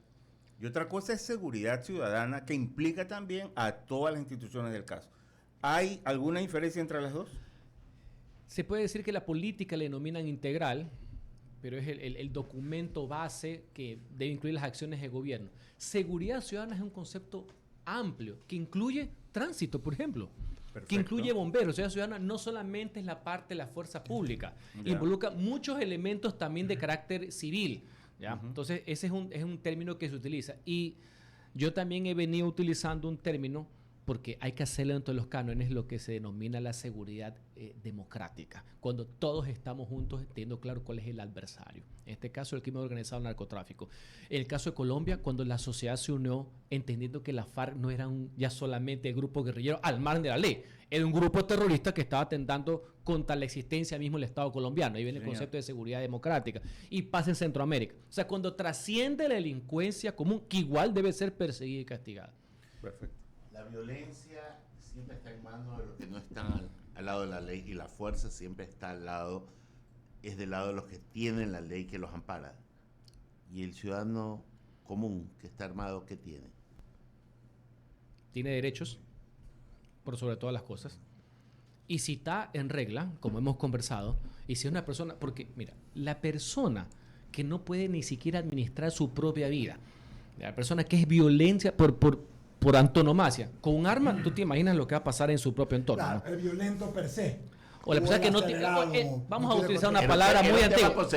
y otra cosa es seguridad ciudadana, que implica también a todas las instituciones del caso. ¿Hay alguna diferencia entre las dos? Se puede decir que la política le denominan integral, pero es el documento base que debe incluir las acciones de gobierno. Seguridad ciudadana es un concepto amplio que incluye tránsito, por ejemplo. Perfecto. Que incluye bomberos. Seguridad ciudadana no solamente es la parte de la fuerza pública, involucra muchos elementos también de carácter civil. ¿Ya? Entonces, ese es un término que se utiliza. Y yo también he venido utilizando un término porque hay que hacerlo dentro de los cánones lo que se denomina la seguridad democrática, cuando todos estamos juntos teniendo claro cuál es el adversario. En este caso, el crimen organizado, el narcotráfico. En el caso de Colombia, cuando la sociedad se unió entendiendo que la FARC no era ya solamente el grupo guerrillero al margen de la ley, era un grupo terrorista que estaba atentando contra la existencia mismo del Estado colombiano. Ahí viene el concepto de seguridad democrática. Y pasa en Centroamérica. O sea, cuando trasciende la delincuencia común, que igual debe ser perseguida y castigada. Perfecto. La violencia siempre está en manos de los que no están al lado de la ley, y la fuerza siempre está es del lado de los que tienen la ley que los ampara. Y el ciudadano común que está armado, ¿qué tiene? Tiene derechos, por sobre todas las cosas. Y si está en regla, como hemos conversado, y si es una persona, porque mira, la persona que no puede ni siquiera administrar su propia vida, la persona que es violencia por antonomasia, con un arma, tú te imaginas lo que va a pasar en su propio entorno. Claro, ¿no? El violento per se. O la persona que no tiene... Vamos a utilizar una palabra muy antigua.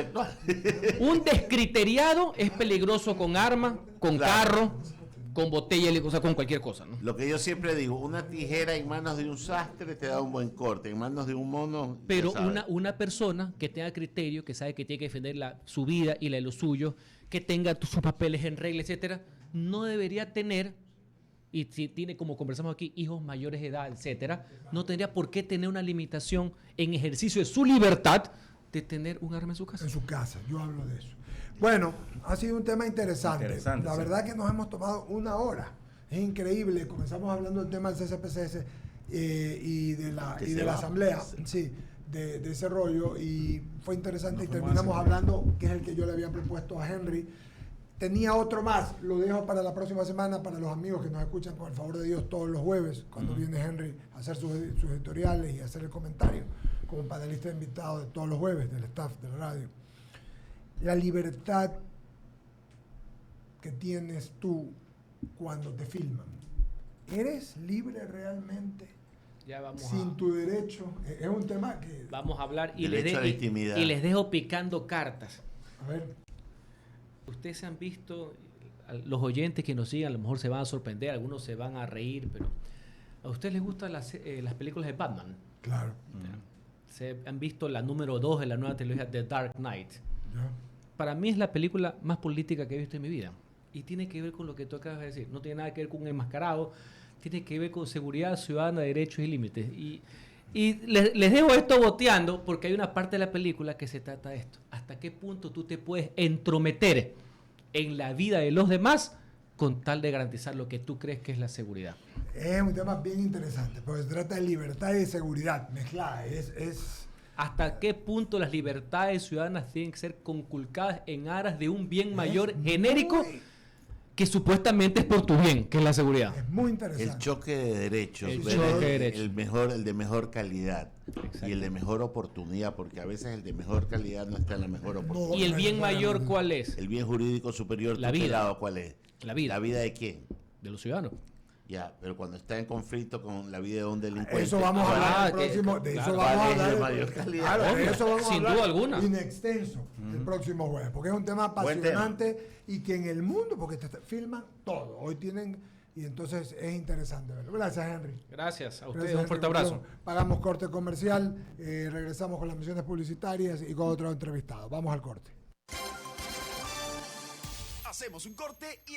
Un descriteriado es peligroso con arma, con carro, con botella, o sea, con cualquier cosa, ¿no? Lo que yo siempre digo, una tijera en manos de un sastre te da un buen corte, en manos de un mono... Pero una persona que tenga criterio, que sabe que tiene que defender su vida y la de los suyos, que tenga sus papeles en regla, etcétera, no debería tener... Y si tiene, como conversamos aquí, hijos mayores de edad, etcétera, no tendría por qué tener una limitación en ejercicio de su libertad de tener un arma en su casa. En su casa, yo hablo de eso. Bueno, ha sido un tema interesante. La verdad que nos hemos tomado una hora. Es increíble. Comenzamos hablando del tema del CCPCS y de la asamblea, sí, de ese rollo, y fue interesante, y terminamos hablando, que es el que yo le había propuesto a Henry. Tenía otro más, lo dejo para la próxima semana, para los amigos que nos escuchan, con el favor de Dios, todos los jueves, cuando viene Henry a hacer sus editoriales y a hacer el comentario, como panelista invitado de todos los jueves del staff de la radio. La libertad que tienes tú cuando te filman. ¿Eres libre realmente? Ya vamos sin tu derecho. Es un tema que... Vamos a hablar y les dejo picando cartas. A ver. Ustedes se han visto, los oyentes que nos siguen a lo mejor se van a sorprender, algunos se van a reír, pero ¿a ustedes les gustan las películas de Batman? Claro. Se han visto la número 2 de la nueva trilogía, The Dark Knight. Yeah. Para mí es la película más política que he visto en mi vida. Y tiene que ver con lo que tú acabas de decir. No tiene nada que ver con un enmascarado, tiene que ver con seguridad ciudadana, derechos y límites. Y les dejo esto boteando porque hay una parte de la película que se trata de esto. ¿Hasta qué punto tú te puedes entrometer en la vida de los demás con tal de garantizar lo que tú crees que es la seguridad? Es un tema bien interesante, porque se trata de libertad y de seguridad mezclada. ¿Hasta qué punto las libertades ciudadanas tienen que ser conculcadas en aras de un bien mayor genérico que supuestamente es por tu bien, que es la seguridad? Es muy interesante. El choque de derechos, el de mejor calidad. Exacto. Y el de mejor oportunidad, porque a veces el de mejor calidad no está en la mejor oportunidad. ¿Y el bien mayor cuál es? El bien jurídico superior tutelado, ¿cuál es? La vida. ¿La vida de quién? De los ciudadanos. Ya, pero cuando está en conflicto con la vida de un delincuente... Eso vamos a hablar el próximo... De eso vamos a hablar... mayor calidad. Claro, de eso vamos a hablar sin duda alguna. In extenso el próximo jueves, porque es un tema apasionante y que en el mundo, porque te filman todo, hoy tienen... Y entonces es interesante verlo. Gracias, Henry. Gracias a ustedes. Un fuerte abrazo. Pagamos corte comercial, regresamos con las misiones publicitarias y con otro entrevistado. Vamos al corte. Hacemos un corte y